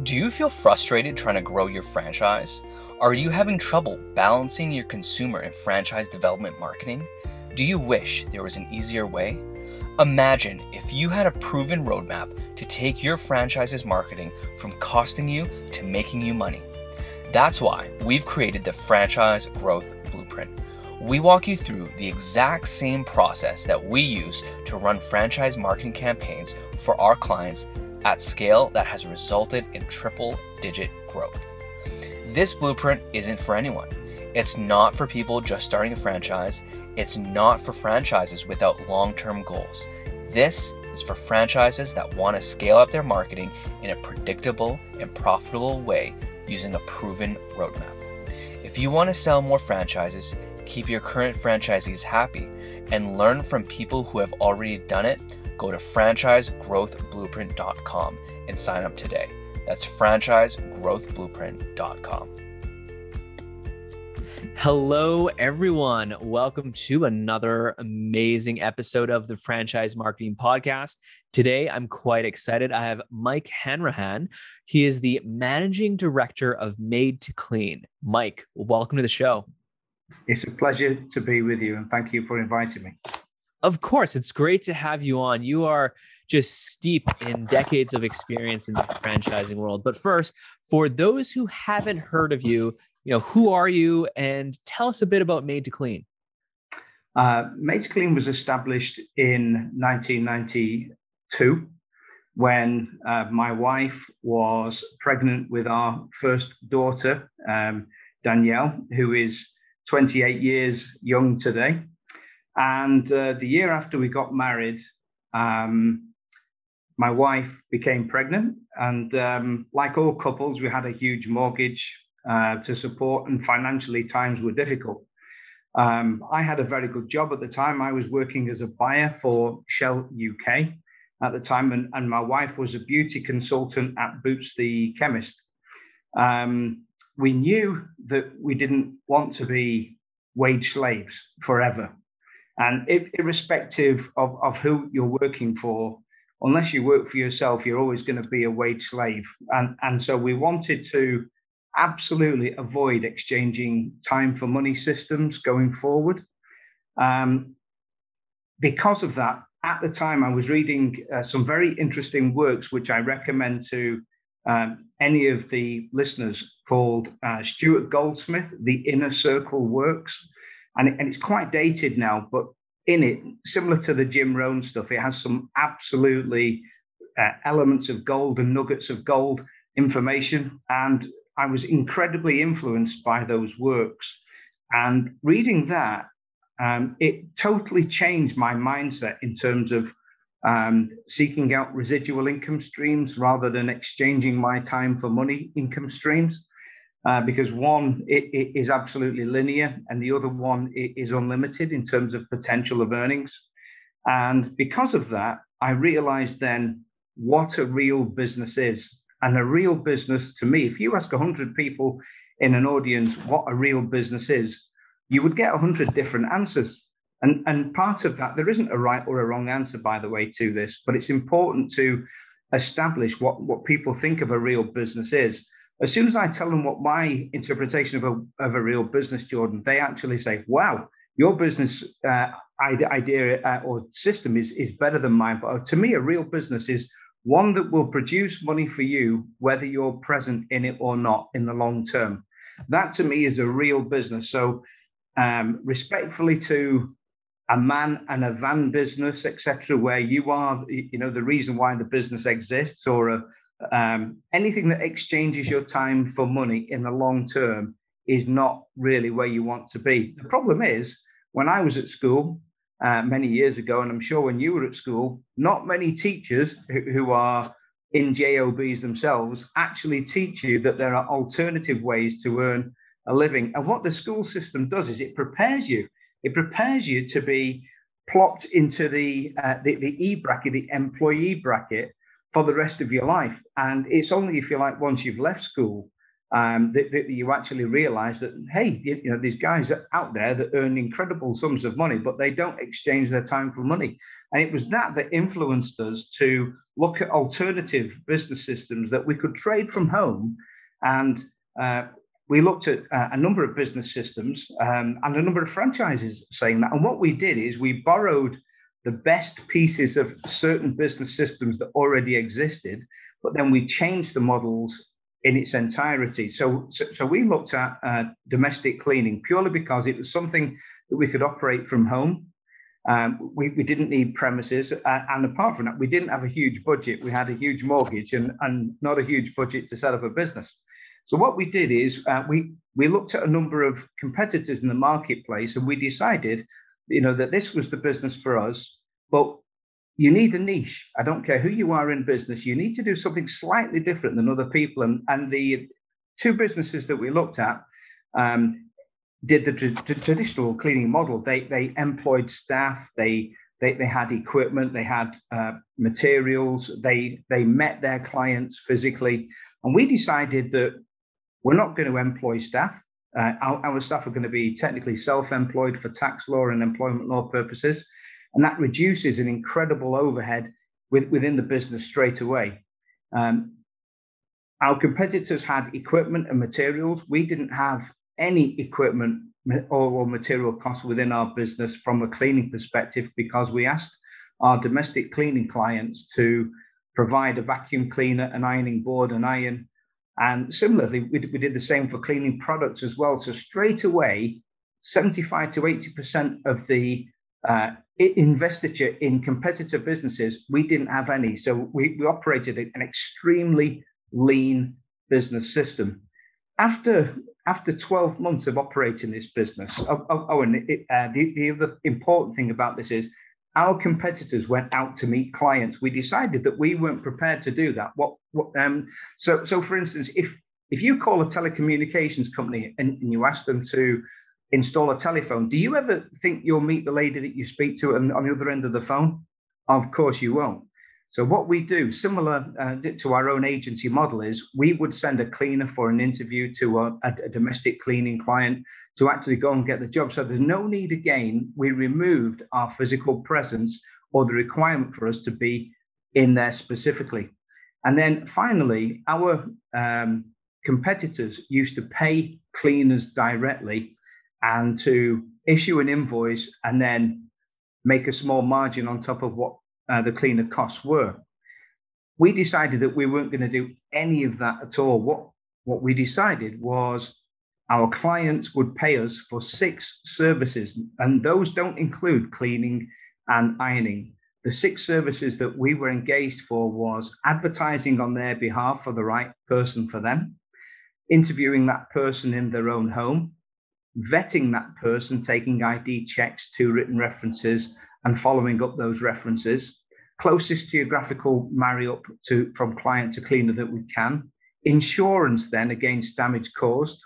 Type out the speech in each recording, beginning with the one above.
Do you feel frustrated trying to grow your franchise? Are you having trouble balancing your consumer and franchise development marketing? Do you wish there was an easier way? Imagine if you had a proven roadmap to take your franchise's marketing from costing you to making you money. That's why we've created the Franchise Growth Blueprint. We walk you through the exact same process that we use to run franchise marketing campaigns for our clients at scale that has resulted in triple-digit growth. This blueprint isn't for anyone. It's not for people just starting a franchise. It's not for franchises without long-term goals. This is for franchises that want to scale up their marketing in a predictable and profitable way using a proven roadmap. If you want to sell more franchises, keep your current franchisees happy, and learn from people who have already done it, go to franchisegrowthblueprint.com and sign up today. That's franchisegrowthblueprint.com. Hello, everyone. Welcome to another amazing episode of the Franchise Marketing Podcast. Today, I'm quite excited. I have Mike Hanrahan. He is the Managing Director of Made to Clean. Mike, welcome to the show. It's a pleasure to be with you, and thank you for inviting me. Of course, it's great to have you on. You are just steep in decades of experience in the franchising world. But first, for those who haven't heard of you, who are you, and tell us a bit about Made to Clean. Made to Clean was established in 1992 when my wife was pregnant with our first daughter, Danielle, who is 28 years young today. And the year after we got married, my wife became pregnant. And like all couples, we had a huge mortgage to support, and financially times were difficult. I had a very good job at the time. I was working as a buyer for Shell UK at the time, and my wife was a beauty consultant at Boots the Chemist. We knew that we didn't want to be wage slaves forever. And irrespective of who you're working for, unless you work for yourself, you're always going to be a wage slave. And so we wanted to absolutely avoid exchanging time for money systems going forward. Because of that, at the time, I was reading some very interesting works, which I recommend to any of the listeners, called Stuart Goldsmith, The Inner Circle Works. And it's quite dated now, but in it, similar to the Jim Rohn stuff, it has some absolutely elements of gold and nuggets of gold information. And I was incredibly influenced by those works. And reading that, it totally changed my mindset in terms of seeking out residual income streams rather than exchanging my time for money income streams. Because one, it is absolutely linear, and the other one is unlimited in terms of potential of earnings. And because of that, I realized then what a real business is. And a real business, to me, if you ask 100 people in an audience what a real business is, you would get 100 different answers. And part of that, there isn't a right or a wrong answer, by the way, to this, but it's important to establish what people think of a real business is. As soon as I tell them what my interpretation of a real business, Jordan, they actually say, wow, your business idea or system is better than mine. But to me, a real business is one that will produce money for you, whether you're present in it or not in the long term. That to me is a real business. So respectfully to a man and a van business, etc., where you are, the reason why the business exists, or anything that exchanges your time for money in the long term is not really where you want to be. The problem is, when I was at school many years ago, and I'm sure when you were at school, not many teachers who are in JOBs themselves actually teach you that there are alternative ways to earn a living. And what the school system does is it prepares you. It prepares you to be plopped into the E bracket, the employee bracket, for the rest of your life. And it's only, if you like, once you've left school that you actually realize that, hey, these guys are out there that earn incredible sums of money, but they don't exchange their time for money. And it was that influenced us to look at alternative business systems that we could trade from home. And we looked at a number of business systems and a number of franchises saying that. And what we did is we borrowed the best pieces of certain business systems that already existed, but then we changed the models in its entirety. So we looked at domestic cleaning purely because it was something that we could operate from home. We didn't need premises. And apart from that, we didn't have a huge budget. We had a huge mortgage and not a huge budget to set up a business. So what we did is we looked at a number of competitors in the marketplace, and we decided, that this was the business for us. But you need a niche. I don't care who you are in business. You need to do something slightly different than other people. And the two businesses that we looked at did the traditional cleaning model. They employed staff. They had equipment. They had materials. They met their clients physically. And we decided that we're not going to employ staff. Our staff are going to be technically self-employed for tax law and employment law purposes. And that reduces an incredible overhead within the business straight away. Our competitors had equipment and materials. We didn't have any equipment or material costs within our business from a cleaning perspective, because we asked our domestic cleaning clients to provide a vacuum cleaner, an ironing board, an iron. And similarly, we did the same for cleaning products as well. So straight away, 75 to 80% of the investiture in competitor businesses, we didn't have any. So we operated an extremely lean business system. After 12 months of operating this business, the other important thing about this is our competitors went out to meet clients. We decided that we weren't prepared to do that. So for instance, if you call a telecommunications company and you ask them to install a telephone, do you ever think you'll meet the lady that you speak to on the other end of the phone? Of course you won't. So what we do, similar to our own agency model, is we would send a cleaner for an interview to a domestic cleaning client to actually go and get the job. So there's no need, again, we removed our physical presence or the requirement for us to be in there specifically. And then finally, our competitors used to pay cleaners directly and to issue an invoice and then make a small margin on top of what the cleaner costs were. We decided that we weren't going to do any of that at all. What we decided was our clients would pay us for 6 services, and those don't include cleaning and ironing. The 6 services that we were engaged for was advertising on their behalf for the right person for them, interviewing that person in their own home, vetting that person, taking ID checks, 2 written references, and following up those references, closest geographical marry up from client to cleaner that we can, insurance then against damage caused,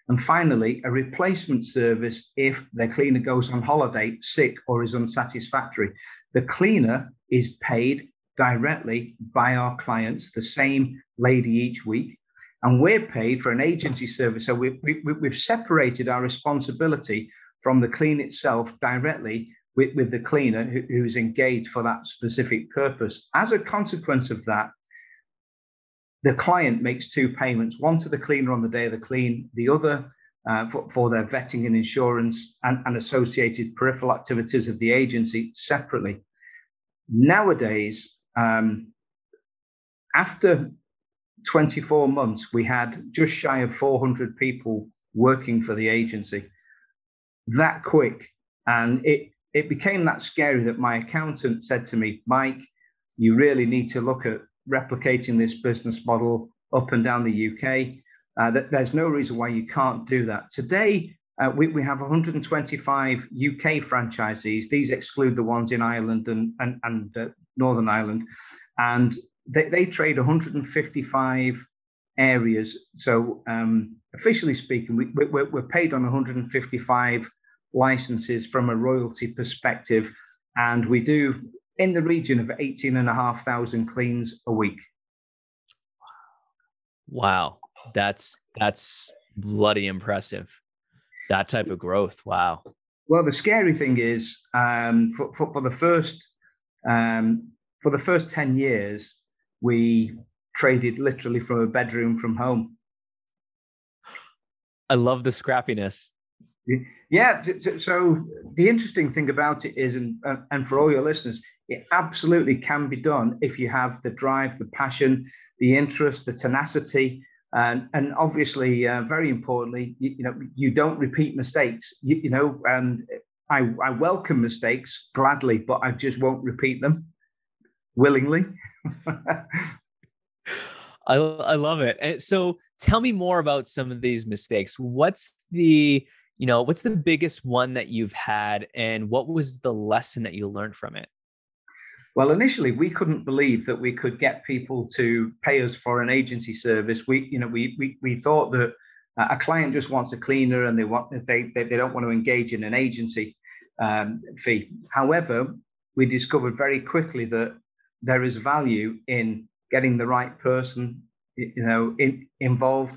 and finally, a replacement service if their cleaner goes on holiday, sick, or is unsatisfactory. The cleaner is paid directly by our clients, the same lady each week, and we're paid for an agency service. So we've separated our responsibility from the clean itself directly with the cleaner who's engaged for that specific purpose. As a consequence of that, the client makes 2 payments, one to the cleaner on the day of the clean, the other for their vetting and insurance and associated peripheral activities of the agency separately. Nowadays, after 24 months, we had just shy of 400 people working for the agency. That quick. And it became that scary that my accountant said to me, Mike, you really need to look at replicating this business model up and down the UK. There's no reason why you can't do that. Today, we have 125 UK franchisees. These exclude the ones in Ireland and Northern Ireland. And they trade 155 areas. So officially speaking, we're paid on 155 licenses from a royalty perspective. And we do in the region of 18,500 cleans a week. Wow. That's bloody impressive. That type of growth. Wow. Well, the scary thing is for the first For the first 10 years, we traded literally from a bedroom from home. I love the scrappiness. Yeah. So the interesting thing about it is, and for all your listeners, it absolutely can be done if you have the drive, the passion, the interest, the tenacity, and obviously, very importantly, you don't repeat mistakes. And I welcome mistakes gladly, but I just won't repeat them willingly. I love it. And so tell me more about some of these mistakes. What's the biggest one that you've had, and what was the lesson that you learned from it? Well, initially, we couldn't believe that we could get people to pay us for an agency service. We thought that a client just wants a cleaner, and they don't want to engage in an agency fee. However, we discovered very quickly that there is value in getting the right person, involved.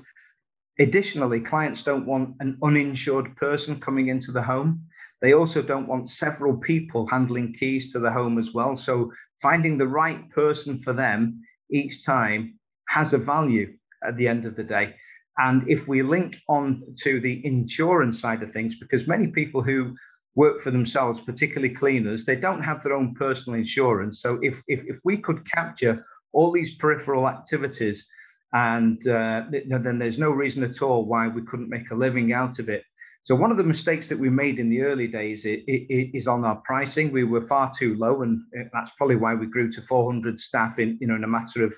Additionally, clients don't want an uninsured person coming into the home. They also don't want several people handling keys to the home as well. So finding the right person for them each time has a value at the end of the day. And if we link on to the insurance side of things, because many people who work for themselves, particularly cleaners, they don't have their own personal insurance. So if we could capture all these peripheral activities, and then there's no reason at all why we couldn't make a living out of it. So one of the mistakes that we made in the early days is on our pricing. We were far too low, and that's probably why we grew to 400 staff in a matter of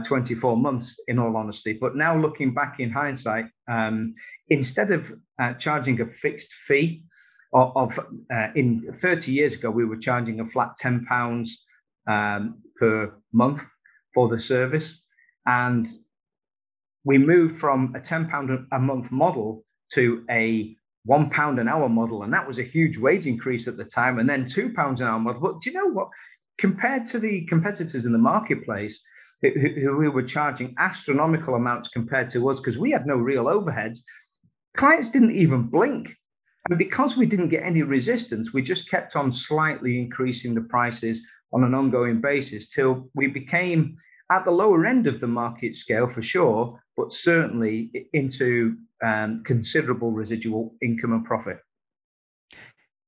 24 months, in all honesty. But now looking back in hindsight, instead of charging a fixed fee in 30 years ago, we were charging a flat £10 per month for the service. And we moved from a £10 a month model to a £1 an hour model. And that was a huge wage increase at the time. And then £2 an hour model. But do you know what? Compared to the competitors in the marketplace, who were charging astronomical amounts compared to us, because we had no real overheads, clients didn't even blink. And because we didn't get any resistance, we just kept on slightly increasing the prices on an ongoing basis till we became at the lower end of the market scale for sure, but certainly into considerable residual income and profit.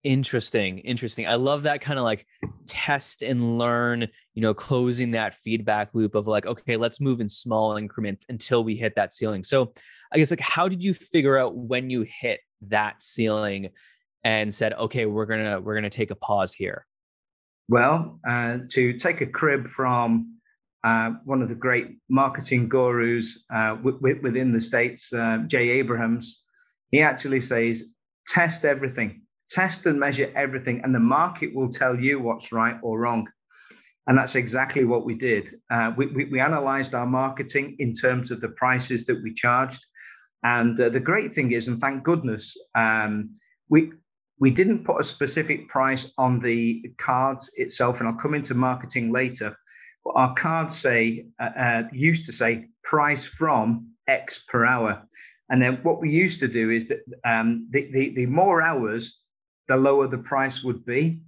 Interesting. I love that kind of like test and learn, closing that feedback loop of like, okay, let's move in small increments until we hit that ceiling. So I guess, like, how did you figure out when you hit that ceiling and said, okay, we're gonna take a pause here? Well, to take a crib from one of the great marketing gurus within the States, Jay Abrahams, he actually says, test everything, test and measure everything, and the market will tell you what's right or wrong. And that's exactly what we did. We analyzed our marketing in terms of the prices that we charged. And the great thing is, and thank goodness, we didn't put a specific price on the cards itself, and I'll come into marketing later. But our cards used to say price from X per hour. And then what we used to do is that the more hours, the lower the price would be.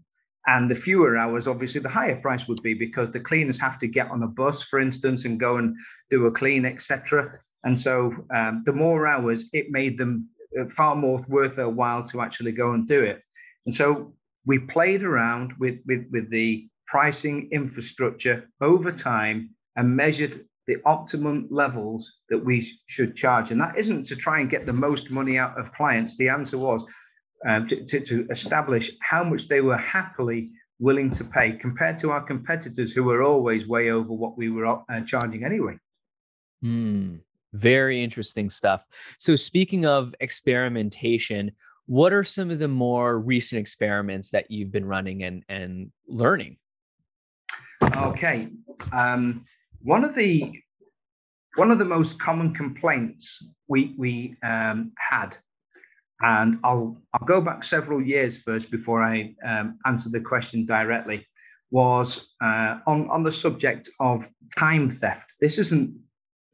And the fewer hours, obviously, the higher price would be, because the cleaners have to get on a bus, for instance, and go and do a clean, etc. And so the more hours, it made them far more worth their while to actually go and do it. And so we played around with the pricing infrastructure over time and measured the optimum levels that we should charge. And that isn't to try and get the most money out of clients. The answer was to establish how much they were happily willing to pay compared to our competitors, who were always way over what we were charging anyway. Very interesting stuff. So speaking of experimentation, what are some of the more recent experiments that you've been running and learning? Okay. One of the most common complaints we had, and I'll go back several years first before I answer the question directly, was on the subject of time theft. This isn't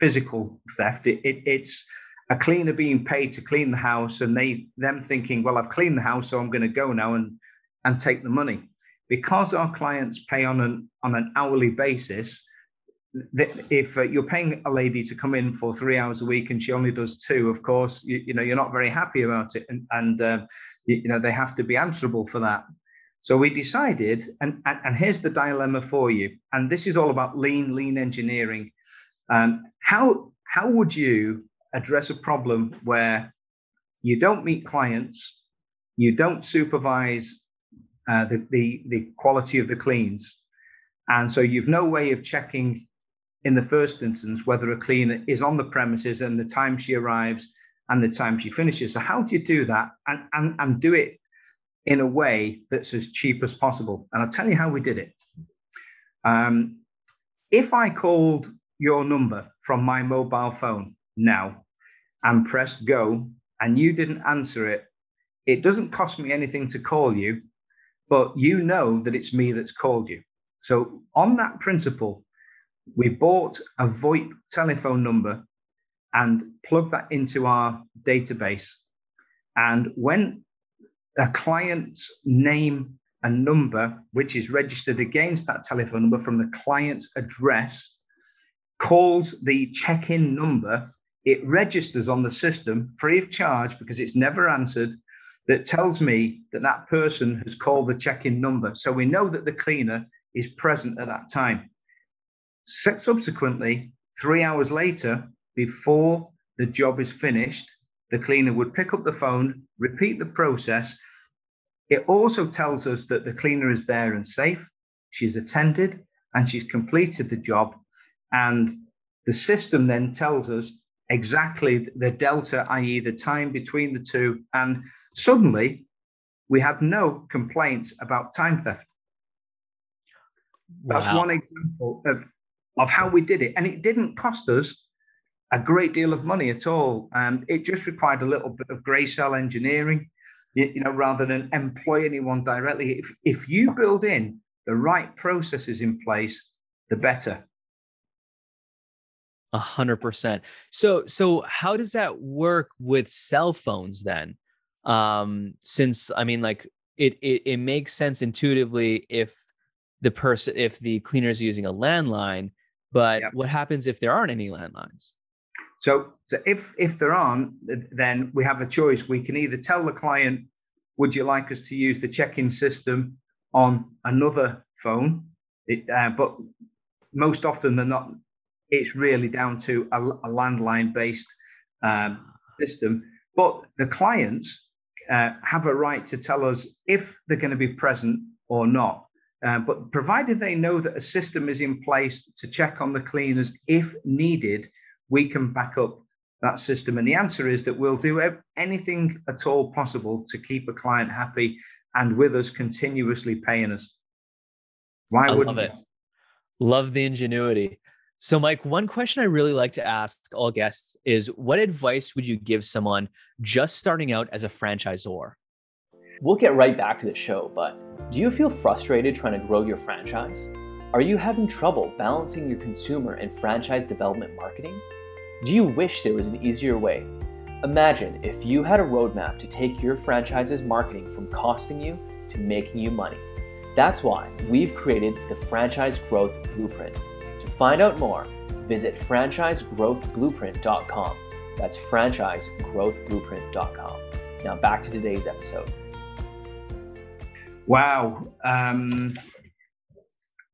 physical theft. It's a cleaner being paid to clean the house, and them thinking, well, I've cleaned the house, so I'm going to go now and take the money. because our clients pay on an hourly basis, if you're paying a lady to come in for 3 hours a week and she only does 2, of course, you're not very happy about it. And they have to be answerable for that. So we decided, and here's the dilemma for you. And this is all about lean engineering. How would you address a problem where you don't meet clients, you don't supervise the quality of the cleans, and so you've no way of checking in the first instance whether a cleaner is on the premises and the time she arrives and the time she finishes? So how do you do that and do it in a way that's as cheap as possible? And I'll tell you how we did it. If I called your number from my mobile phone now and pressed go and you didn't answer it, it doesn't cost me anything to call you, but you know that it's me that's called you. So on that principle, we bought a VoIP telephone number and plugged that into our database. And when a client's name and number, which is registered against that telephone number from the client's address, calls the check-in number, it registers on the system free of charge because it's never answered. That tells me that that person has called the check-in number. So we know that the cleaner is present at that time. Subsequently, 3 hours later, before the job is finished, the cleaner would pick up the phone, repeat the process. It also tells us that the cleaner is there and safe, she's attended, and she's completed the job. And the system then tells us exactly the delta, i.e. the time between the two. And suddenly, we had no complaints about time theft. Wow. That's one example of how we did it. And it didn't cost us a great deal of money at all. It just required a little bit of gray cell engineering, rather than employ anyone directly. If you build in the right processes in place, the better. 100%. So how does that work with cell phones then? Since it makes sense intuitively if the cleaner is using a landline, but yep. What happens if there aren't any landlines? So if there aren't, then we have a choice. We can either tell the client, would you like us to use the check-in system on another phone? But most often than not, it's really down to a landline-based system. But the clients have a right to tell us if they're going to be present or not. But provided they know that a system is in place to check on the cleaners if needed, we can back up that system. And the answer is that we'll do anything at all possible to keep a client happy and with us continuously paying us. Why wouldn't love it? Love the ingenuity. So Mike, one question I really like to ask all guests is, what advice would you give someone just starting out as a franchisor? We'll get right back to the show, but do you feel frustrated trying to grow your franchise? Are you having trouble balancing your consumer and franchise development marketing? Do you wish there was an easier way? Imagine if you had a roadmap to take your franchise's marketing from costing you to making you money. That's why we've created the Franchise Growth Blueprint. To find out more, visit franchisegrowthblueprint.com. That's franchisegrowthblueprint.com. Now back to today's episode. Wow.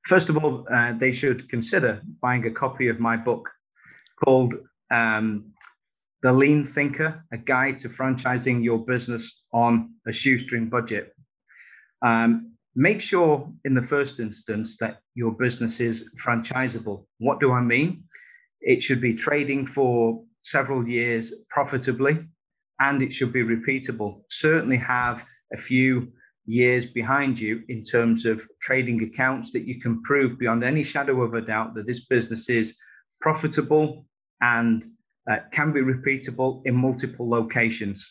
First of all, they should consider buying a copy of my book called The Lean Thinker, A Guide to Franchising Your Business on a Shoestring Budget. Make sure in the first instance that your business is franchisable. What do I mean? It should be trading for several years profitably, and it should be repeatable. Certainly have a few years behind you in terms of trading accounts that you can prove beyond any shadow of a doubt that this business is profitable and can be repeatable in multiple locations.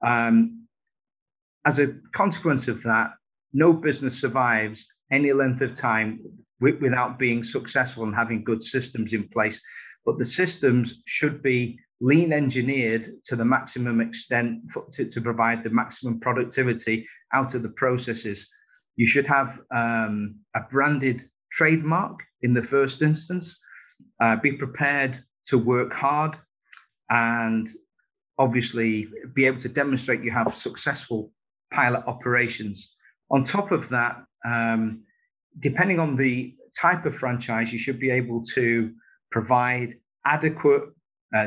As a consequence of that, no business survives any length of time without being successful and having good systems in place. But the systems should be lean engineered to the maximum extent to provide the maximum productivity out of the processes. You should have a branded trademark in the first instance. Be prepared to work hard and obviously be able to demonstrate you have successful pilot operations. On top of that, depending on the type of franchise, you should be able to provide adequate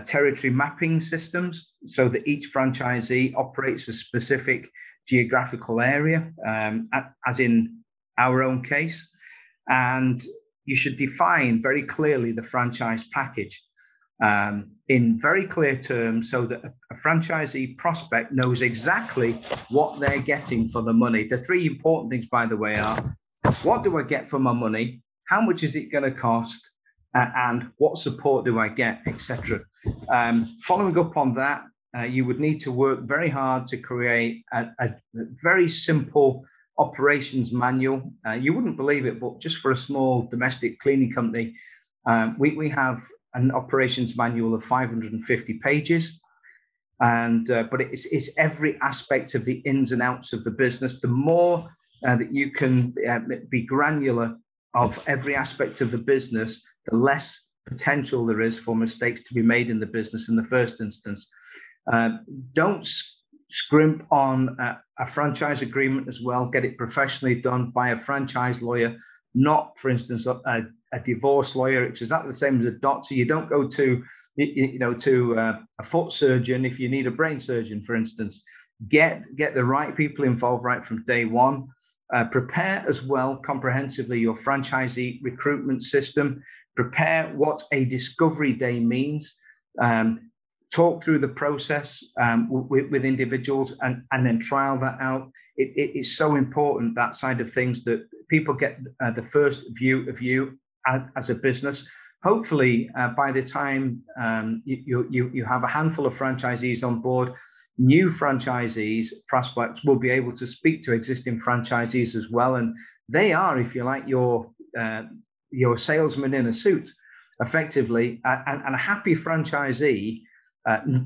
territory mapping systems so that each franchisee operates a specific geographical area, as in our own case. And you should define very clearly the franchise package in very clear terms so that a franchisee prospect knows exactly what they're getting for the money. The three important things, by the way, are: what do I get for my money? How much is it going to cost? And what support do I get, etc. Following up on that, you would need to work very hard to create a very simple operations manual. You wouldn't believe it, but just for a small domestic cleaning company, we have an operations manual of 550 pages. But it's every aspect of the ins and outs of the business. The more that you can be granular of every aspect of the business, the less potential there is for mistakes to be made in the business in the first instance. Don't scrimp on a franchise agreement as well. Get it professionally done by a franchise lawyer, not, for instance, a divorce lawyer. It's exactly the same as a doctor. You don't go to a foot surgeon if you need a brain surgeon, for instance. Get the right people involved right from day one. Prepare as well comprehensively your franchisee recruitment system. Prepare what a discovery day means. Talk through the process with individuals and then trial that out. It is so important, that side of things, that people get the first view of you as a business. Hopefully, by the time you have a handful of franchisees on board, new franchisees, prospects, will be able to speak to existing franchisees as well. And they are, if you like, your salesman in a suit, effectively. And a happy franchisee,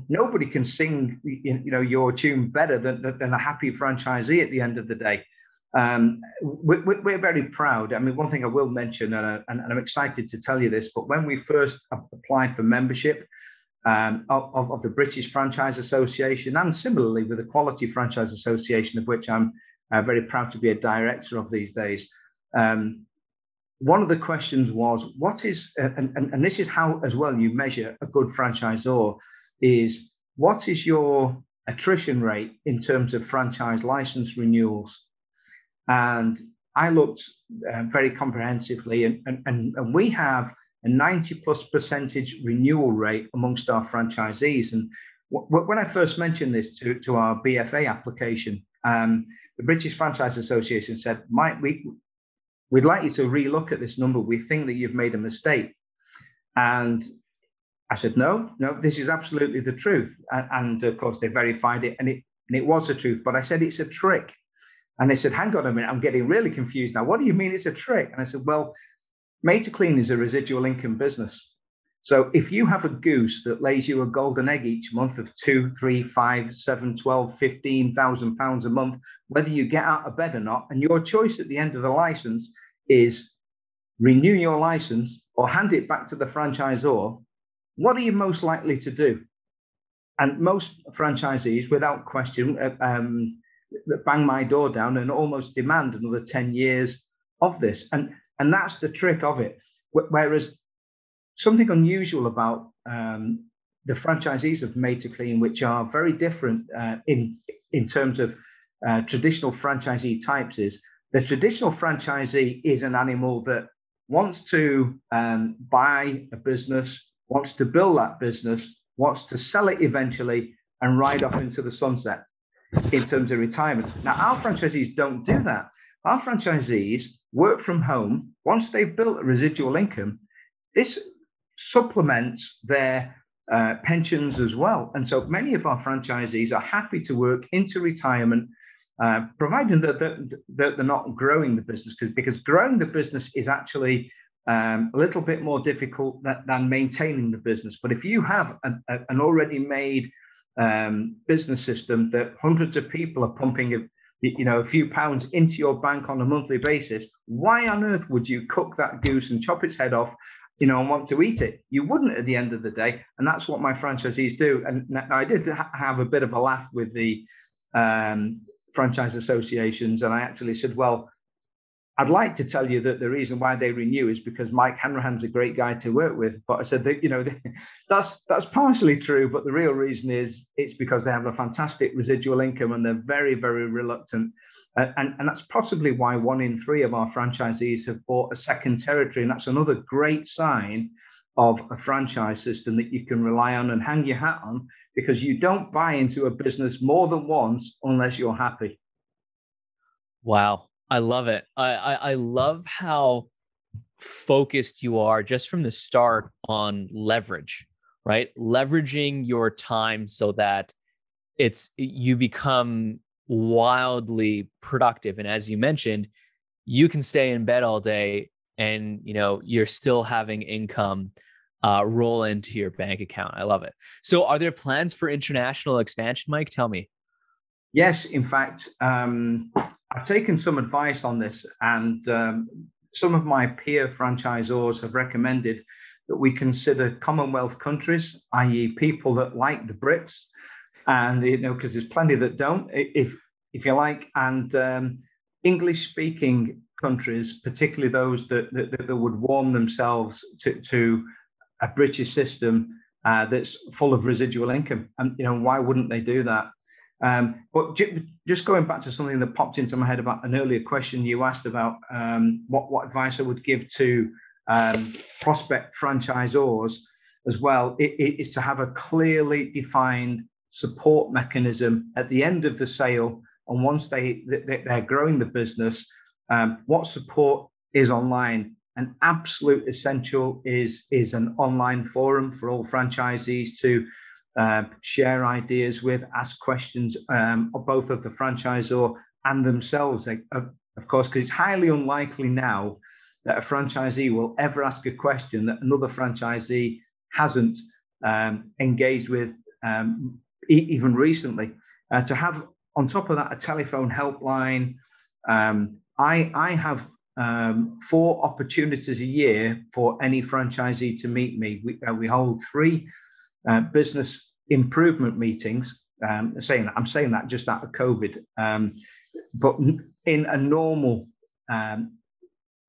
nobody can sing your tune better than a happy franchisee at the end of the day. We're very proud. I mean, one thing I will mention, and I'm excited to tell you this, but when we first applied for membership of the British Franchise Association, and similarly with the Quality Franchise Association, of which I'm very proud to be a director of these days, one of the questions was, what is, and this is how as well you measure a good franchisor, is what is your attrition rate in terms of franchise license renewals? And I looked very comprehensively, and we have a 90+% renewal rate amongst our franchisees. And when I first mentioned this to our BFA application, the British Franchise Association said, Mike, we'd like you to relook at this number. We think that you've made a mistake. And I said, no, this is absolutely the truth. And of course, they verified it, and it was the truth. But I said, it's a trick. And they said, hang on a minute, I'm getting really confused now. What do you mean it's a trick? And I said, well, Made to Clean is a residual income business. So if you have a goose that lays you a golden egg each month of 2, 3, 5, 7, 12, 15,000 pounds a month, whether you get out of bed or not, and your choice at the end of the license is renew your license or hand it back to the franchisor, what are you most likely to do? And most franchisees, without question, bang my door down and almost demand another 10 years of this. And that's the trick of it. Whereas something unusual about the franchisees of Made to Clean, which are very different in terms of traditional franchisee types, is the traditional franchisee is an animal that wants to buy a business, wants to build that business, wants to sell it eventually and ride off into the sunset in terms of retirement. Now, our franchisees don't do that. Our franchisees work from home. Once they've built a residual income, this supplements their pensions as well. And so many of our franchisees are happy to work into retirement, providing that they're not growing the business, because growing the business is actually a little bit more difficult than maintaining the business. But if you have an already made business system that hundreds of people are pumping a few pounds into your bank on a monthly basis, why on earth would you cook that goose and chop its head off, and want to eat it? You wouldn't at the end of the day. And that's what my franchisees do. And now I did have a bit of a laugh with the franchise associations. And I actually said, well, I'd like to tell you that the reason why they renew is because Mike Hanrahan's a great guy to work with. But I said that, that's partially true. But the real reason is it's because they have a fantastic residual income and they're very, very reluctant. And that's possibly why 1 in 3 of our franchisees have bought a second territory. And that's another great sign of a franchise system that you can rely on and hang your hat on, because you don't buy into a business more than once unless you're happy. Wow. I love it. I love how focused you are just from the start on leverage, right? Leveraging your time so that you become wildly productive. And as you mentioned, you can stay in bed all day and, you're still having income roll into your bank account. I love it. So are there plans for international expansion, Mike? Tell me. Yes, in fact, I've taken some advice on this, and some of my peer franchisors have recommended that we consider Commonwealth countries, i.e. people that like the Brits, and because there's plenty that don't, if you like, and English-speaking countries, particularly those that would warm themselves to a British system that's full of residual income. And why wouldn't they do that? But just going back to something that popped into my head about an earlier question you asked about what advice I would give to prospect franchisors as well, it is to have a clearly defined support mechanism at the end of the sale. And once they're growing the business, what support is online. An absolute essential is an online forum for all franchisees to share ideas with, ask questions of both of the franchisor and themselves, of course, because it's highly unlikely now that a franchisee will ever ask a question that another franchisee hasn't engaged with even recently. To have on top of that a telephone helpline. I have 4 opportunities a year for any franchisee to meet me. We hold 3 business improvement meetings. I'm saying that just out of COVID, but in a normal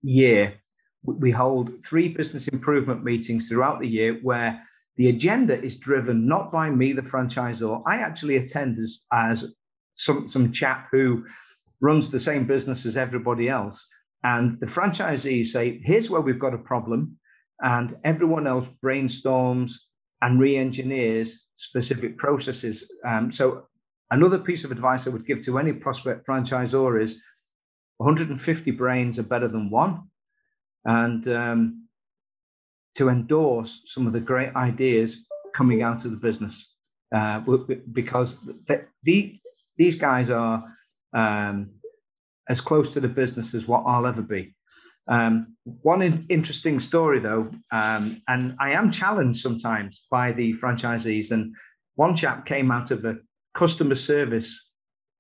year, we hold 3 business improvement meetings throughout the year, where the agenda is driven not by me, the franchisor. I actually attend as some chap who runs the same business as everybody else, and the franchisees say, "Here's where we've got a problem," and everyone else brainstorms and re-engineers specific processes. So another piece of advice I would give to any prospect franchisor is 150 brains are better than 1, and to endorse some of the great ideas coming out of the business, because these guys are as close to the business as what I'll ever be. One interesting story though, and I am challenged sometimes by the franchisees, and one chap came out of a customer service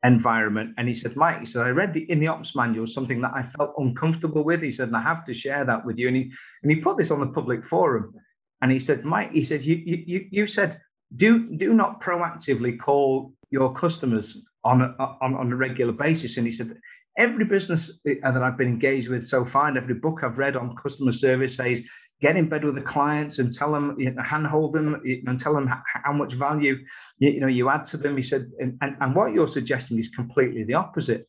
environment and he said, "Mike," he said, "I read in the ops manual something that I felt uncomfortable with." He said, "And I have to share that with you." And he put this on the public forum, and he said, "Mike," he said, you said, do not proactively call your customers on a regular basis." And he said, "Every business that I've been engaged with so far, and every book I've read on customer service says, get in bed with the clients and tell them, handhold them, and tell them how much value you add to them." He said, and what you're suggesting is completely the opposite.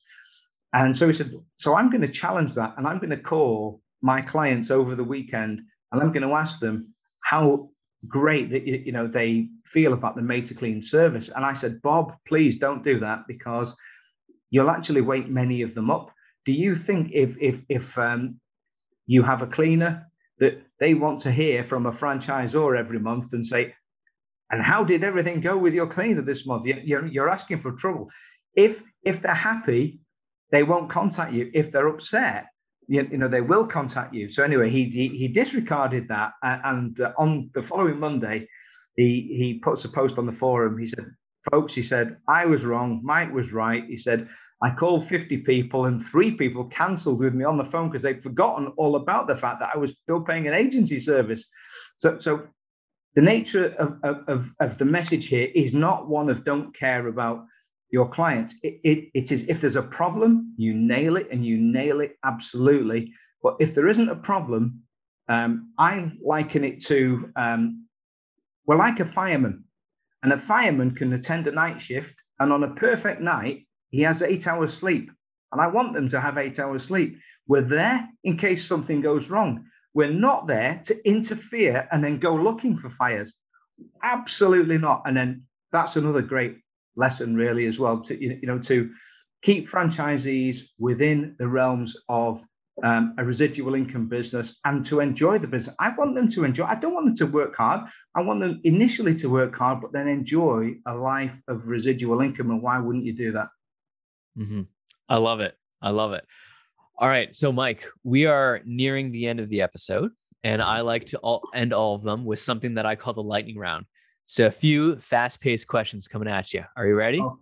And so he said, "So I'm going to challenge that, and I'm going to call my clients over the weekend, and I'm going to ask them how great that they feel about the Made to Clean service." And I said, "Bob, please don't do that, because you'll actually wake many of them up. Do you think if you have a cleaner that they want to hear from a franchisor every month and say, 'And how did everything go with your cleaner this month?' You're asking for trouble. If they're happy, they won't contact you. If they're upset, they will contact you." So anyway, he disregarded that, and on the following Monday, he puts a post on the forum. He said, "Folks," he said, "I was wrong. Mike was right." He said, I called 50 people and 3 people cancelled with me on the phone because they'd forgotten all about the fact that I was still paying an agency service. So the nature of the message here is not one of don't care about your clients. It is, if there's a problem, you nail it, and you nail it absolutely. But if there isn't a problem, I liken it to, we're like a fireman, and a fireman can attend a night shift, and on a perfect night, he has 8 hours sleep. And I want them to have 8 hours sleep. We're there in case something goes wrong. We're not there to interfere and then go looking for fires. Absolutely not. And then that's another great lesson, really, as well, to keep franchisees within the realms of a residual income business and to enjoy the business. I want them to enjoy. I don't want them to work hard. I want them initially to work hard, but then enjoy a life of residual income. And why wouldn't you do that? Mm-hmm. I love it. I love it. All right. So, Mike, we are nearing the end of the episode, and I like to end all of them with something that I call the lightning round. So, a few fast-paced questions coming at you. Are you ready? Oh,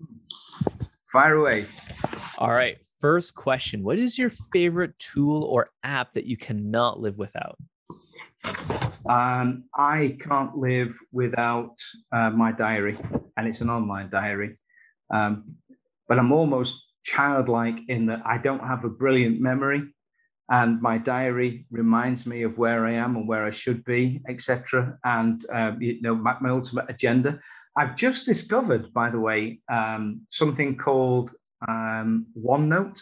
fire away. All right. First question. What is your favorite tool or app that you cannot live without? I can't live without my diary, and it's an online diary. But I'm almost childlike in that I don't have a brilliant memory, and my diary reminds me of where I am and where I should be, etc. And my ultimate agenda. I've just discovered, by the way, something called OneNote,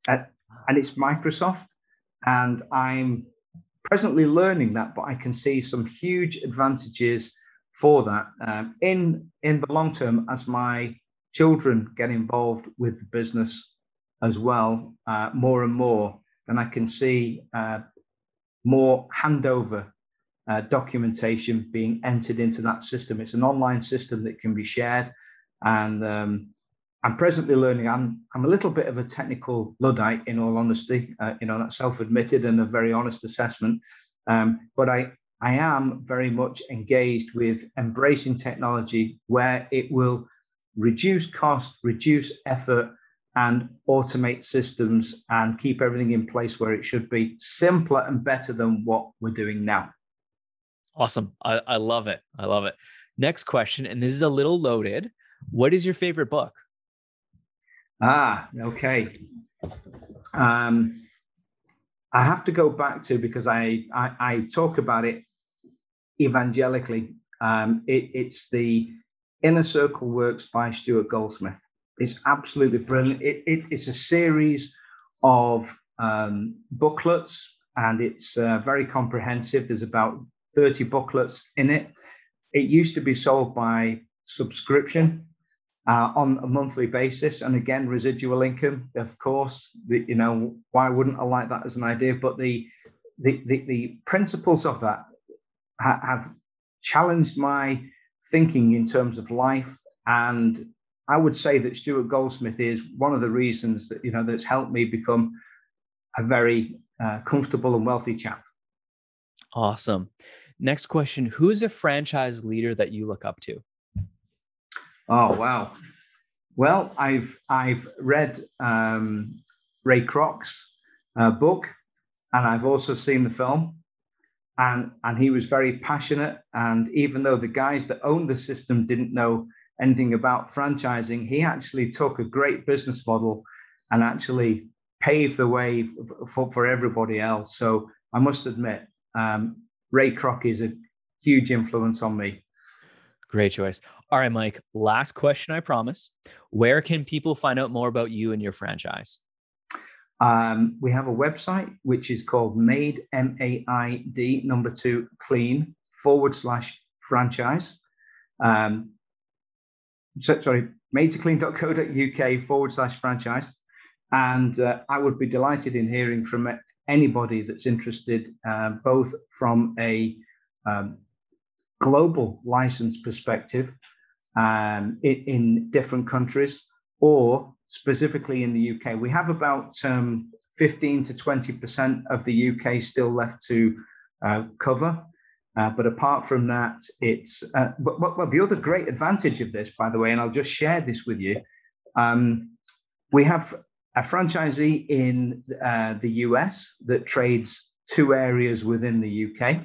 and it's Microsoft, and I'm presently learning that, but I can see some huge advantages for that in the long term as my children get involved with the business as well, more and more. Then I can see more handover documentation being entered into that system. It's an online system that can be shared, and I'm presently learning. I'm a little bit of a technical Luddite, in all honesty. That's self-admitted and a very honest assessment. But I am very much engaged with embracing technology where it will reduce cost, reduce effort, and automate systems and keep everything in place where it should be, simpler and better than what we're doing now. Awesome. I love it. I love it. Next question, and this is a little loaded. What is your favorite book? Okay. I have to go back to, because I talk about it evangelically. It's the Inner Circle Works by Stuart Goldsmith. It's absolutely brilliant. It's a series of booklets, and it's very comprehensive. There's about 30 booklets in it. It used to be sold by subscription on a monthly basis, and again, residual income, of course. Why wouldn't I like that as an idea? But the principles of that have challenged my thinking in terms of life, and I would say that Stuart Goldsmith is one of the reasons that that's helped me become a very comfortable and wealthy chap. Awesome. Next question: who is a franchise leader that you look up to? Oh wow! Well, I've read Ray Kroc's book, and I've also seen the film. And he was very passionate. And even though the guys that owned the system didn't know anything about franchising, he actually took a great business model and actually paved the way for everybody else. So I must admit, Ray Kroc is a huge influence on me. Great choice. All right, Mike, last question, I promise. Where can people find out more about you and your franchise? We have a website, which is called MAID, MAID, number 2, clean, /franchise. maidtoclean.co.uk /franchise. And I would be delighted in hearing from anybody that's interested, both from a global license perspective in different countries, or specifically in the UK. We have about 15 to 20% of the UK still left to cover. But apart from that, it's well, the other great advantage of this, by the way, and I'll just share this with you. We have a franchisee in the US that trades 2 areas within the UK.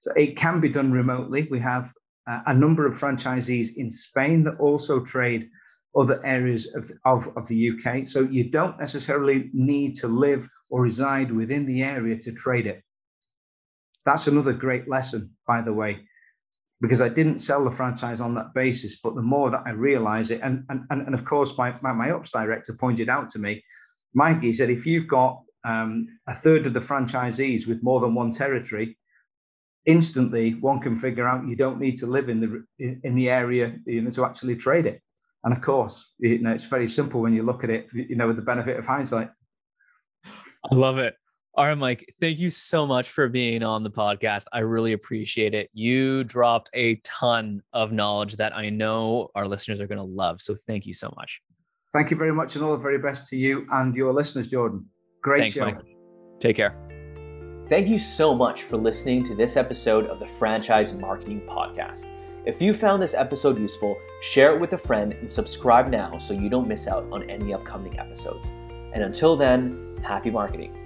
So it can be done remotely. We have a number of franchisees in Spain that also trade other areas of the UK. So you don't necessarily need to live or reside within the area to trade it. That's another great lesson, by the way, because I didn't sell the franchise on that basis. But the more that I realize it, and of course, my ops director pointed out to me, Mike, he said, if you've got a third of the franchisees with more than one territory, instantly one can figure out you don't need to live in the area, to actually trade it. And of course, it's very simple when you look at it, with the benefit of hindsight. I love it. All right, Mike, thank you so much for being on the podcast. I really appreciate it. You dropped a ton of knowledge that I know our listeners are going to love. So thank you so much. Thank you very much, and all the very best to you and your listeners, Jordan. Great show. Thanks, Mike. Take care. Thank you so much for listening to this episode of the Franchise Marketing Podcast. If you found this episode useful, share it with a friend and subscribe now so you don't miss out on any upcoming episodes. And until then, happy marketing.